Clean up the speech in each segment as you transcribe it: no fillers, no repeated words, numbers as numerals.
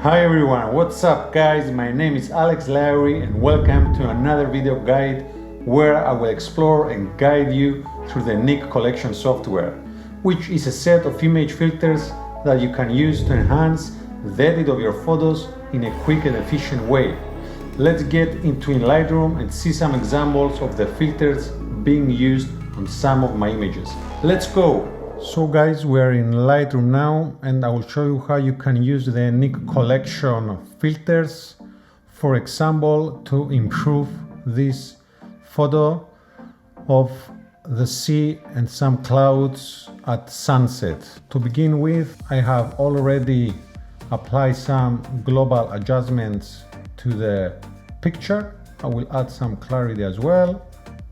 Hi everyone, what's up guys? My name is Alex Lowry and welcome to another video guide where I will explore and guide you through the NIK collection software, which is a set of image filters that you can use to enhance the edit of your photos in a quick and efficient way. Let's get into in Lightroom and see some examples of the filters being used on some of my images. Let's go! So guys, we're in Lightroom now and I will show you how you can use the NIK collection of filters, for example, to improve this photo of the sea and some clouds at sunset. To begin with, I have already applied some global adjustments to the picture. I will add some clarity as well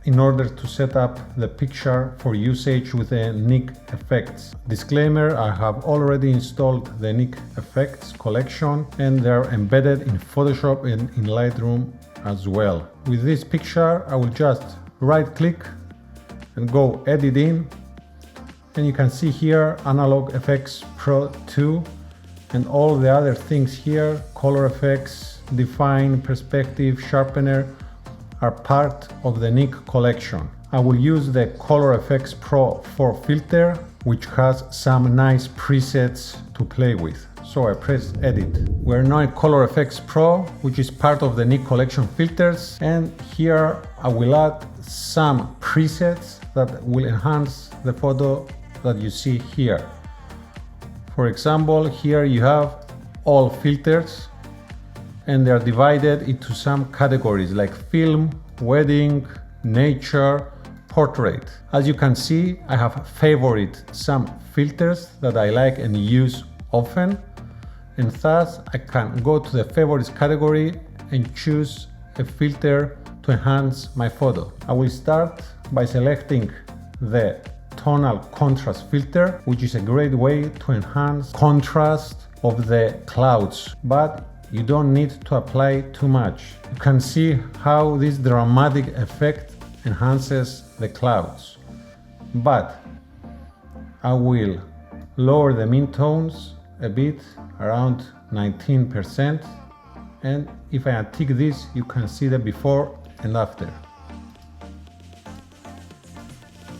in order to set up the picture for usage with the NIK effects. Disclaimer, I have already installed the NIK effects collection and they're embedded in Photoshop and in Lightroom as well. With this picture, I will just right click and go edit in, and you can see here Analog Effects Pro 2 and all the other things here, color effects, define, perspective, sharpener, are part of the NIK collection. I will use the Color Effects Pro 4 filter, which has some nice presets to play with. So I press edit. We're now in Color Effects Pro, which is part of the NIK collection filters, and here I will add some presets that will enhance the photo that you see here. For example, here you have all filters and they are divided into some categories like film, wedding, nature, portrait. As you can see, I have favored some filters that I like and use often, and thus I can go to the favorites category and choose a filter to enhance my photo. I will start by selecting the tonal contrast filter, which is a great way to enhance contrast of the clouds, but you don't need to apply too much. You can see how this dramatic effect enhances the clouds. But I will lower the midtones a bit, around 19%. And if I untick this, you can see the before and after.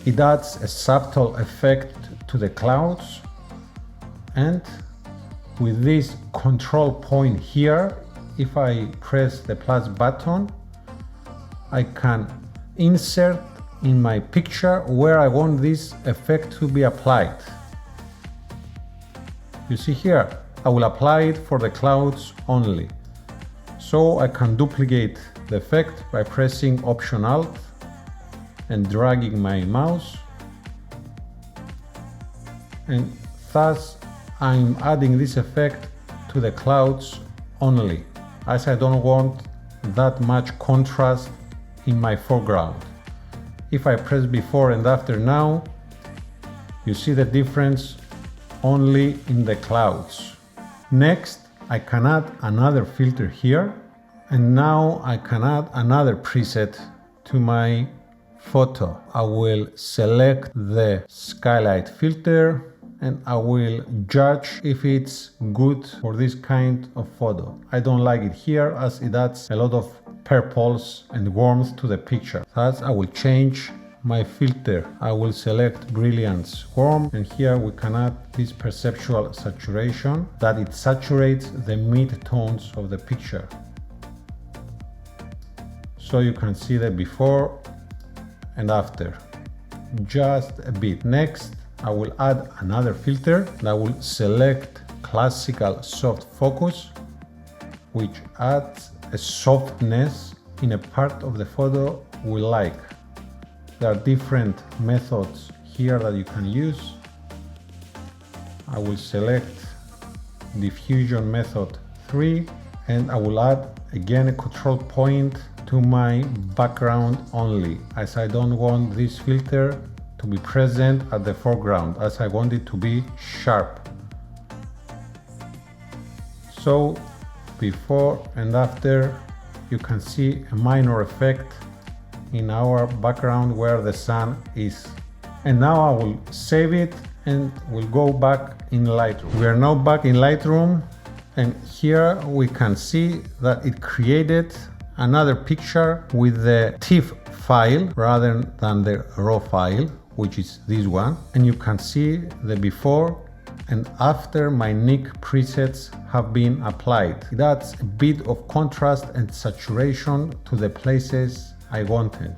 It adds a subtle effect to the clouds, and with this control point here, if I press the plus button, I can insert in my picture where I want this effect to be applied. You see here, I will apply it for the clouds only. So I can duplicate the effect by pressing Option Alt and dragging my mouse, and thus I'm adding this effect to the clouds only, as I don't want that much contrast in my foreground. If I press before and after now, you see the difference only in the clouds. Next, I can add another filter here, and now I can add another preset to my photo. I will select the skylight filter and I will judge if it's good for this kind of photo. I don't like it here as it adds a lot of purples and warmth to the picture. Thus I will change my filter. I will select Brilliance Warm, and here we can add this perceptual saturation that it saturates the mid-tones of the picture. So you can see the before and after, just a bit. Next, I will add another filter and I will select Classical Soft Focus, which adds a softness in a part of the photo we like. There are different methods here that you can use. I will select Diffusion Method 3 and I will add again a control point to my background only, as I don't want this filter to be present at the foreground, as I want it to be sharp. So before and after, you can see a minor effect in our background where the sun is. And now I will save it and we'll go back in Lightroom. We are now back in Lightroom And here we can see that it created another picture with the TIFF file rather than the raw file, which is this one. And you can see the before and after my NIK presets have been applied. It adds a bit of contrast and saturation to the places I wanted.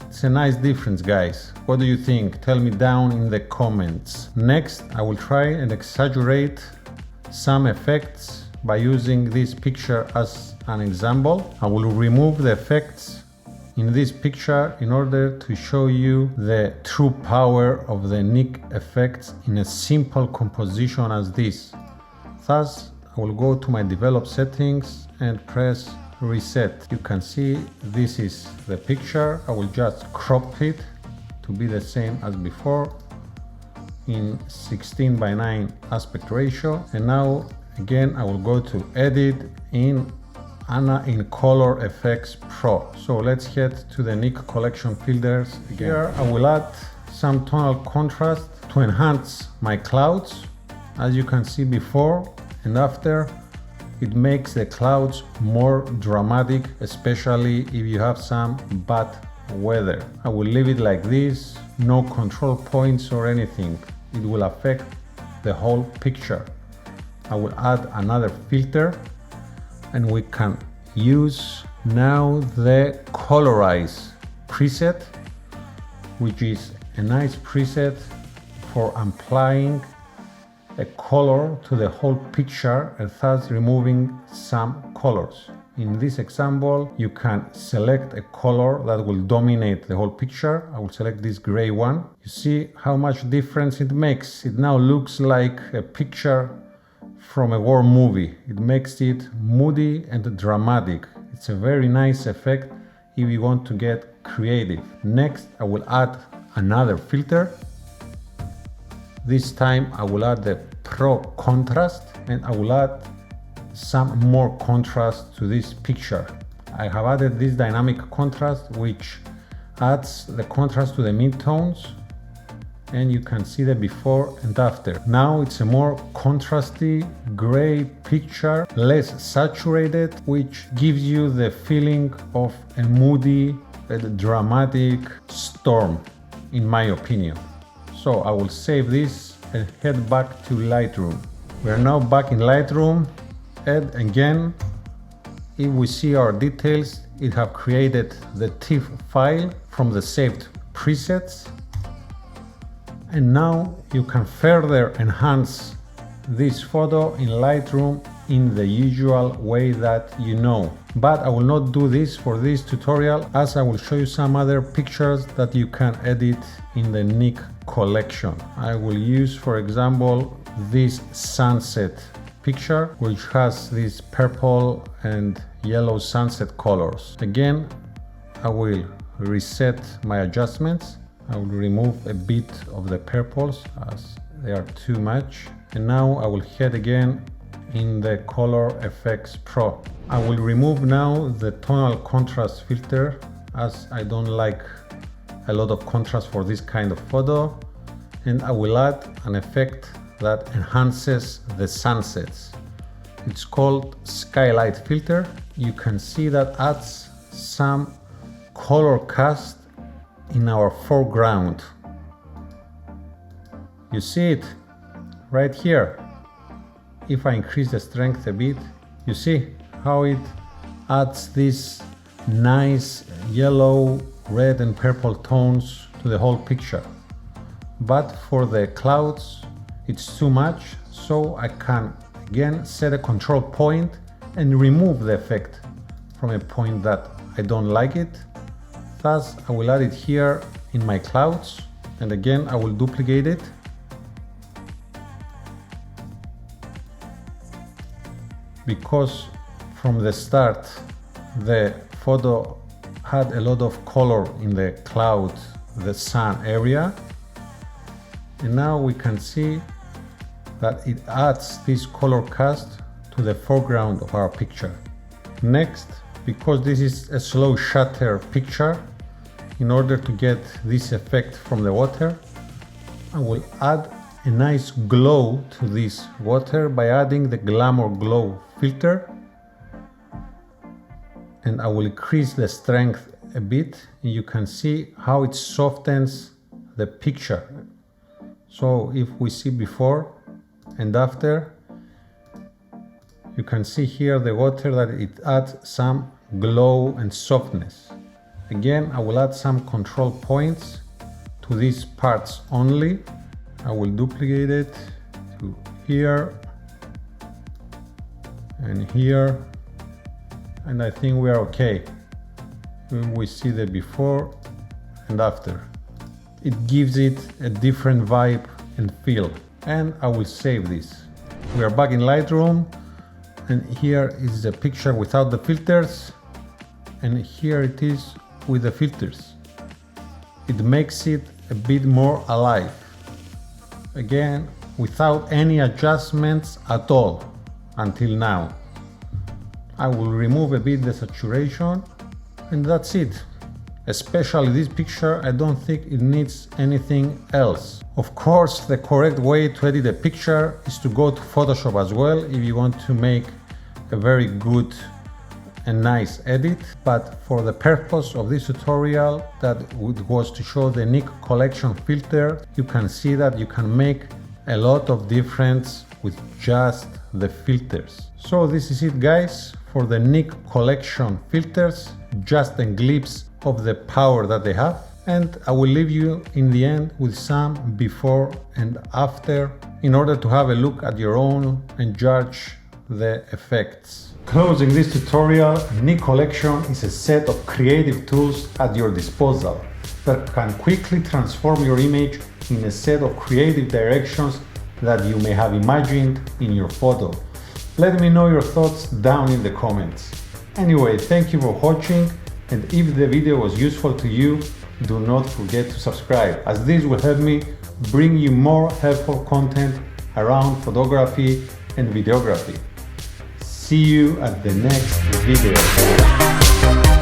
It's a nice difference, guys. What do you think? Tell me down in the comments. Next, I will try and exaggerate some effects by using this picture as an example. I will remove the effects in this picture in order to show you the true power of the NIK effects in a simple composition as this. Thus, I will go to my develop settings and press reset. You can see this is the picture. I will just crop it to be the same as before in 16:9 aspect ratio. And now again I will go to edit in Color Effects Pro. So let's head to the NIK collection filters again. Here I will add some tonal contrast to enhance my clouds. As you can see before and after, it makes the clouds more dramatic, especially if you have some bad weather. I will leave it like this, no control points or anything. It will affect the whole picture. I will add another filter and we can use now the colorize preset, which is a nice preset for applying a color to the whole picture and thus removing some colors. In this example, you can select a color that will dominate the whole picture. I will select this gray one. You see how much difference it makes. It now looks like a picture from a war movie. It makes it moody and dramatic. It's a very nice effect if you want to get creative. Next, I will add another filter. This time I will add the Pro Contrast and I will add some more contrast to this picture. I have added this dynamic contrast which adds the contrast to the midtones, and you can see the before and after. Now it's a more contrasty gray picture, less saturated, which gives you the feeling of a moody and dramatic storm, in my opinion. So I will save this and head back to Lightroom. We are now back in Lightroom, and again, if we see our details, it have created the TIFF file from the saved presets. And now you can further enhance this photo in Lightroom in the usual way that you know. But I will not do this for this tutorial, as I will show you some other pictures that you can edit in the NIK collection. I will use, for example, this sunset picture, which has these purple and yellow sunset colors. Again, I will reset my adjustments. I will remove a bit of the purples as they are too much. And now I will head again in the Color Effects Pro. I will remove now the tonal contrast filter, as I don't like a lot of contrast for this kind of photo. And I will add an effect that enhances the sunsets. It's called Skylight Filter. You can see that adds some color cast in our foreground. You see it right here. If I increase the strength a bit, you see how it adds these nice yellow, red and purple tones to the whole picture. But for the clouds, it's too much, so I can again set a control point and remove the effect from a point that I don't like it. Thus, I will add it here in my clouds, and again I will duplicate it. Because from the start the photo had a lot of color in the cloud, the sun area, and now we can see that it adds this color cast to the foreground of our picture. Next, because this is a slow shutter picture, in order to get this effect from the water, I will add a nice glow to this water by adding the Glamour Glow filter, and I will increase the strength a bit, and you can see how it softens the picture. So if we see before and after, you can see here the water that it adds some glow and softness. Again, I will add some control points to these parts only. I will duplicate it to here and here, and I think we are okay. When we see the before and after, it gives it a different vibe and feel. And I will save this. We are back in Lightroom, and here is the picture without the filters, and here it is with the filters. It makes it a bit more alive. Again, without any adjustments at all until now. I will remove a bit the saturation, and that's it. Especially this picture, I don't think it needs anything else. Of course, the correct way to edit a picture is to go to Photoshop as well if you want to make a very good and nice edit. But for the purpose of this tutorial, that was to show the NIK collection filter, you can see that you can make a lot of difference with just the filters. So this is it, guys, for the NIK collection filters, just a glimpse of the power that they have. And I will leave you in the end with some before and after in order to have a look at your own and judge the effects. Closing this tutorial, NIK collection is a set of creative tools at your disposal that can quickly transform your image in a set of creative directions that you may have imagined in your photo. Let me know your thoughts down in the comments. Anyway, thank you for watching, and if the video was useful to you, do not forget to subscribe, as this will help me bring you more helpful content around photography and videography. See you at the next video.